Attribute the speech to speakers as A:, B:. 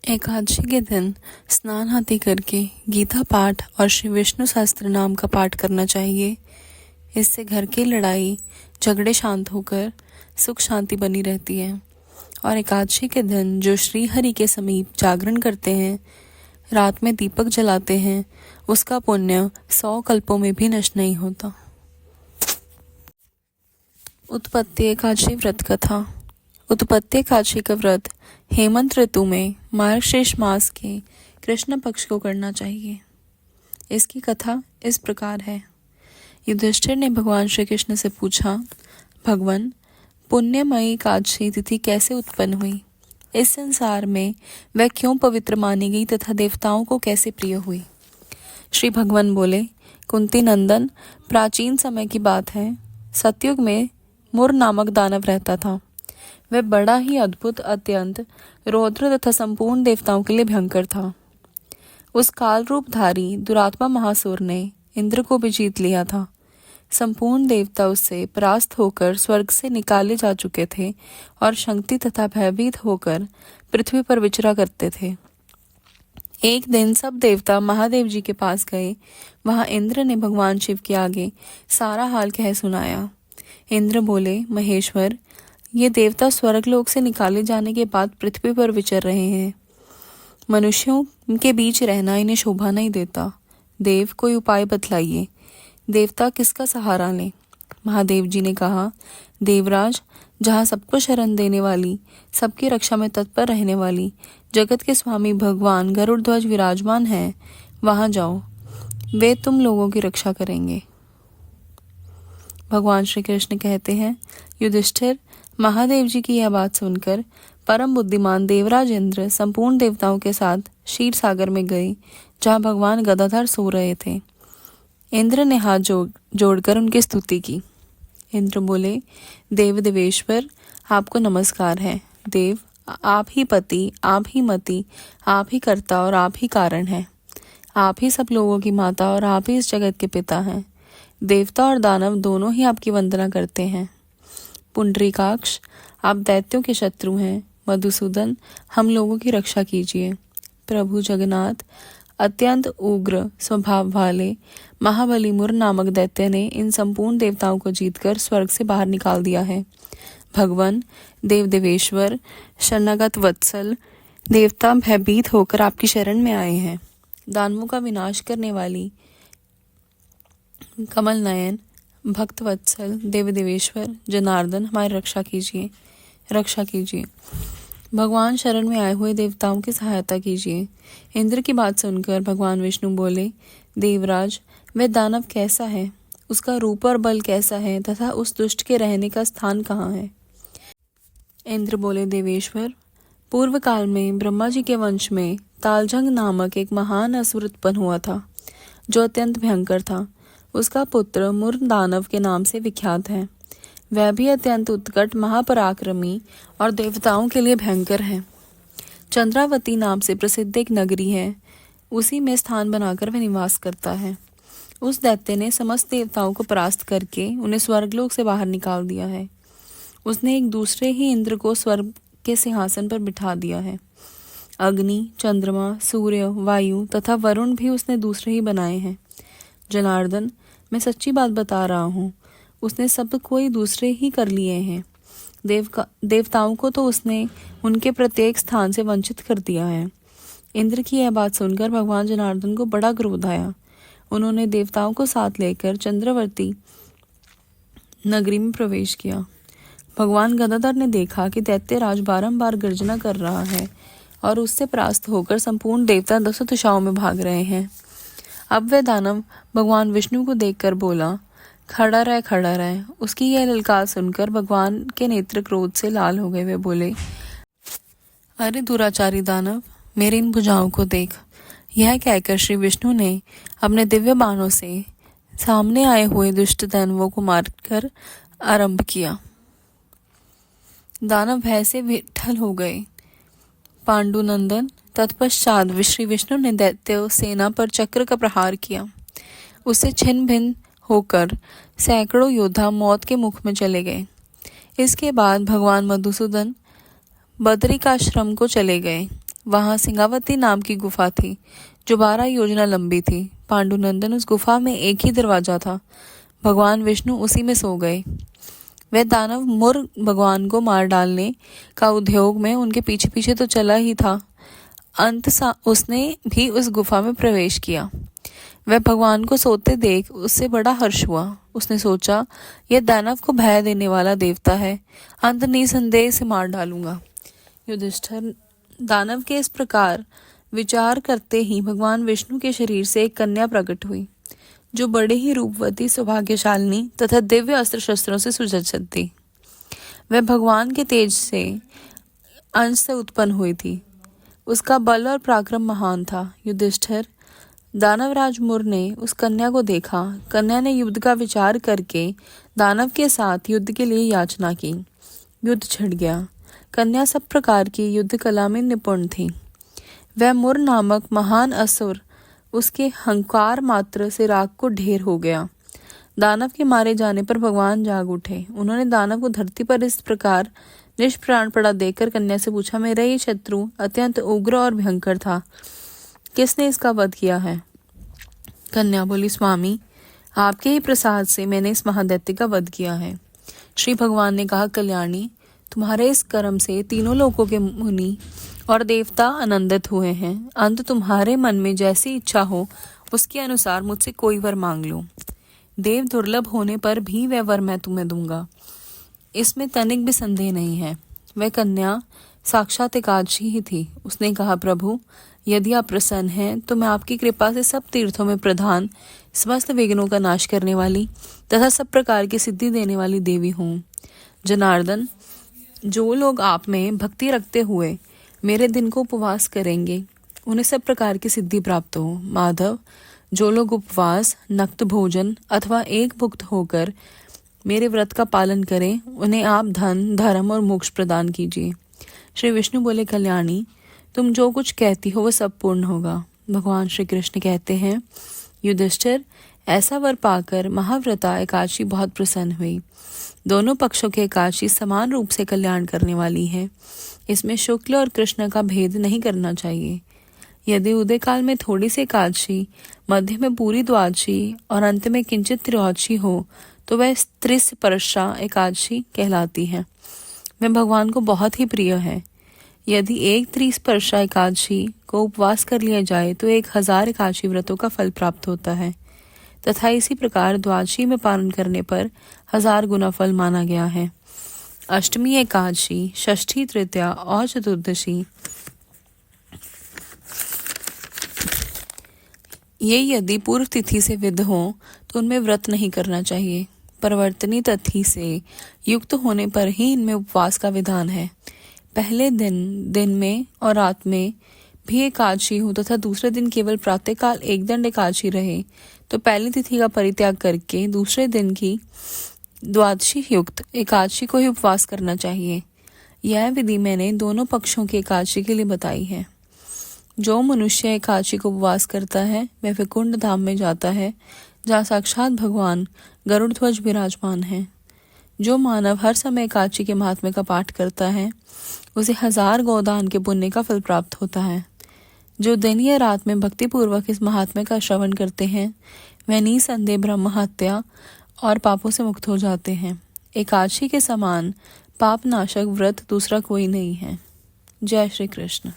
A: एकादशी के दिन स्नान आदि करके गीता पाठ और श्री विष्णु सहस्त्र नाम का पाठ करना चाहिए। इससे घर की लड़ाई झगड़े शांत होकर सुख शांति बनी रहती है। और एकादशी के दिन जो श्री हरि के समीप जागरण करते हैं, रात में दीपक जलाते हैं, उसका पुण्य 100 कल्पों में भी नष्ट नहीं होता। उत्पत्ति एकादशी व्रत कथा। उत्पत्ति एकादशी का व्रत हेमंत ऋतु में मार्गशीर्ष मास के कृष्ण पक्ष को करना चाहिए। इसकी कथा इस प्रकार है। युधिष्ठिर ने भगवान श्री कृष्ण से पूछा, भगवान, पुण्यमयी एकादशी तिथि कैसे उत्पन्न हुई? इस संसार में वह क्यों पवित्र मानी गई तथा देवताओं को कैसे प्रिय हुई? श्री भगवान बोले, कुंती नंदन, प्राचीन समय की बात है। सतयुग में मुर नामक दानव रहता था। वह बड़ा ही अद्भुत, अत्यंत रौद्र तथा संपूर्ण देवताओं के लिए भयंकर था। उस काल रूपधारी दुरात्मा महासुर ने इंद्र को भी जीत लिया था। संपूर्ण देवता उससे परास्त होकर स्वर्ग से निकाले जा चुके थे और शक्ति तथा भयभीत होकर पृथ्वी पर विचरा करते थे। एक दिन सब देवता महादेव जी के पास गए। वहां इंद्र ने भगवान शिव के आगे सारा हाल कह सुनाया। इंद्र बोले, महेश्वर, ये देवता स्वर्गलोक से निकाले जाने के बाद पृथ्वी पर विचर रहे हैं। मनुष्यों के बीच रहना इन्हें शोभा नहीं देता। देव, कोई उपाय बतलाइए। देवता किसका सहारा लें? महादेव जी ने कहा, देवराज, जहाँ सबको शरण देने वाली, सबकी रक्षा में तत्पर रहने वाली, जगत के स्वामी भगवान गरुड़ ध्वज विराजमान हैं, वहां जाओ। वे तुम लोगों की रक्षा करेंगे। भगवान श्री कृष्ण कहते हैं, युधिष्ठिर, महादेव जी की यह बात सुनकर परम बुद्धिमान देवराज इंद्र संपूर्ण देवताओं के साथ क्षीर सागर में गए, जहाँ भगवान गदाधर सो रहे थे। इंद्र ने हाथ जोड़कर उनकी स्तुति की। इंद्र बोले, देव देवेश्वर, आपको नमस्कार है। देव, आप ही पति, आप ही मति, आप ही कर्ता और आप ही कारण हैं। आप ही सब लोगों की माता और आप ही इस जगत के पिता हैं। देवता और दानव दोनों ही आपकी वंदना करते हैं। पुंडरीकाक्ष, आप दैत्यों के शत्रु हैं। मधुसूदन, हम लोगों की रक्षा कीजिए। प्रभु जगन्नाथ, अत्यंत उग्र स्वभाव वाले महाबली मुर नामक दैत्य ने इन संपूर्ण देवताओं को जीतकर स्वर्ग से बाहर निकाल दिया है। भगवान, देव देवेश्वर, शरणागत वत्सल, देवता भयभीत होकर आपकी शरण में आए हैं। दानवों का विनाश करने वाली कमल नयन, भक्त वत्सल, देव देवेश्वर, जनार्दन, हमारी रक्षा कीजिए। भगवान शरण में आए हुए देवताओं की सहायता कीजिए। इंद्र की बात सुनकर भगवान विष्णु बोले, देवराज, वह दानव कैसा है? उसका रूप और बल कैसा है तथा उस दुष्ट के रहने का स्थान कहाँ है? इंद्र बोले, देवेश्वर, पूर्व काल में ब्रह्मा जी के वंश में तालजंग नामक एक महान असुर उत्पन्न हुआ था, जो अत्यंत भयंकर था। उसका पुत्र मुर दानव के नाम से विख्यात है। वह भी अत्यंत उत्कट, महापराक्रमी और देवताओं के लिए भयंकर है। चंद्रावती नाम से प्रसिद्ध एक नगरी है, उसी में स्थान बनाकर वह निवास करता है। उस दैत्य ने समस्त देवताओं को परास्त करके उन्हें स्वर्गलोक से बाहर निकाल दिया है। उसने एक दूसरे ही इंद्र को स्वर्ग के सिंहासन पर बिठा दिया है। अग्नि, चंद्रमा, सूर्य, वायु तथा वरुण भी उसने दूसरे ही बनाए हैं। जनार्दन, मैं सच्ची बात बता रहा हूँ, उसने सब कोई दूसरे ही कर लिए हैं। देवताओं को तो उसने उनके प्रत्येक स्थान से वंचित कर दिया है। इंद्र की यह बात सुनकर भगवान जनार्दन को बड़ा क्रोध आया। उन्होंने देवताओं को साथ लेकर चंद्रवर्ती नगरी में प्रवेश किया। भगवान गदाधर ने देखा कि दैत्यराज बारंबार गर्जना कर रहा है और उससे परास्त होकर संपूर्ण देवता 10 दिशाओं में भाग रहे हैं। अब वह दानव भगवान विष्णु को देखकर बोला, खड़ा रह। उसकी यह ललकार सुनकर भगवान के नेत्र क्रोध से लाल हो गए। वे बोले, अरे दुराचारी दानव, मेरी इन भुजाओं को देख। यह कहकर श्री विष्णु ने अपने दिव्य बाणों से सामने आए हुए दुष्ट दानवों को मारकर आरंभ किया। दानव भय से विठल हो गए। पांडुनंदन, तत्पश्चात श्री विष्णु ने दैत्य सेना पर चक्र का प्रहार किया। उससे छिन्न भिन्न होकर सैकड़ों योद्धा मौत के मुख में चले गए। इसके बाद भगवान मधुसूदन बदरिकाश्रम को चले गए। वहां सिंगावती नाम की गुफा थी जो 12 योजना लंबी थी। पांडुनंदन उस गुफा में एक ही दरवाजा था। भगवान विष्णु उसी में सो गए। वह दानव मुर भगवान को मार डालने का उद्योग में उनके पीछे पीछे तो चला ही था। उसने भी उस गुफा में प्रवेश किया। वह भगवान को सोते देख उससे बड़ा हर्ष हुआ। उसने सोचा, यह दानव को भय देने वाला देवता है, अंत निसंदेह से मार डालूंगा। युधिष्ठिर दानव के इस प्रकार विचार करते ही भगवान विष्णु के शरीर से एक कन्या प्रकट हुई, जो बड़े ही रूपवती, सौभाग्यशालिनी तथा दिव्य अस्त्र शस्त्रों से सुसज्जित थी। वह भगवान के तेज से अंश से उत्पन्न हुई थी। उसका बल और पराक्रम महान था। युधिष्ठिर दानवराज मुर ने उस कन्या को देखा। कन्या ने युद्ध का विचार करके दानव के साथ युद्ध के लिए याचना की। युद्ध छिड़ गया। कन्या सब प्रकार की युद्ध कला में निपुण थी। वह मुर नामक महान असुर उसके हंकार मात्र से राख को ढेर हो गया। दानव के मारे जाने पर भगवान जाग उठे। उन्होंने दानव को धरती पर इस प्रकार निष्प्राण पड़ा देखकर कन्या से पूछा, मेरा ये शत्रु अत्यंत उग्र और भयंकर था, किसने इसका वध किया है? कन्या बोली, स्वामी, आपके ही प्रसाद से मैंने इस महादैत्य का वध किया है। श्री भगवान ने कहा, कल्याणी, तुम्हारे इस कर्म से तीनों लोकों के मुनि और देवता आनंदित हुए हैं। अंत तुम्हारे मन में जैसी इच्छा हो उसके अनुसार मुझसे कोई वर मांग लो। देव दुर्लभ होने पर भी वह वर मैं तुम्हें दूंगा, इसमें तनिक भी संदेह नहीं है। वह कन्या साक्षात एकादशी ही थी। उसने कहा, प्रभु, यदि आप प्रसन्न हैं तो मैं आपकी कृपा से सब तीर्थों में प्रधान, समस्त विघ्नों का नाश करने वाली तथा सब प्रकार की सिद्धि देने वाली देवी हूँ। जनार्दन, जो लोग आप में भक्ति रखते हुए मेरे दिन को उपवास करेंगे उन्हें सब प्रकार की सिद्धि प्राप्त हो। माधव, जो लोग उपवास, नक्त भोजन अथवा एक भुक्त होकर मेरे व्रत का पालन करें उन्हें आप धन, धर्म और मोक्ष प्रदान कीजिए। श्री विष्णु बोले, कल्याणी, तुम जो कुछ कहती हो वह सब पूर्ण होगा। भगवान श्री कृष्ण कहते हैं, युधिष्ठिर, ऐसा वर पाकर महाव्रता एकादशी बहुत प्रसन्न हुई। दोनों पक्षों के एकादशी समान रूप से कल्याण करने वाली है। इसमें शुक्ल और कृष्ण का भेद नहीं करना चाहिए। यदि उदय काल में थोड़ी सी एकादशी, मध्य में पूरी द्वादशी और अंत में किंचित त्रयोदशी हो तो वह त्रिस्पर्शा एकादशी कहलाती है। वह भगवान को बहुत ही प्रिय है। यदि एक त्रिस्पर्शा एकादशी को उपवास कर लिया जाए तो 1000 एकादशी व्रतों का फल प्राप्त होता है तथा इसी प्रकार द्वादशी में पालन करने पर 1000 गुना फल माना गया है। अष्टमी, एकादशी, षष्ठी, तृतीया और चतुर्दशी ये यदि पूर्व तिथि से विध हो तो उनमें व्रत नहीं करना चाहिए। परिवर्तनी तिथि से युक्त होने पर ही इनमें उपवास का विधान है। पहले दिन में और रात में भी एकादशी हो तथा दूसरे दिन केवल प्रातःकाल एक दंड एकादशी रहे तो पहली तिथि का परित्याग करके दूसरे दिन की द्वादशी युक्त एकादशी को ही उपवास करना चाहिए। यह विधि मैंने दोनों पक्षों की एकादशी के लिए बताई है। जो मनुष्य एकादशी को उपवास करता है वह वैकुंठ धाम में जाता है, जहाँ साक्षात भगवान गरुड़ ध्वज विराजमान है। जो मानव हर समय एकादशी के महात्म्य का पाठ करता है उसे 1000 गोदान के पुण्य का फल प्राप्त होता है। जो दिन या रात में भक्तिपूर्वक इस महात्म्य का श्रवण करते हैं वह निसंदेह ब्रह्म हत्या और पापों से मुक्त हो जाते हैं। एकादशी के समान पाप नाशक व्रत दूसरा कोई नहीं है। जय श्री कृष्ण।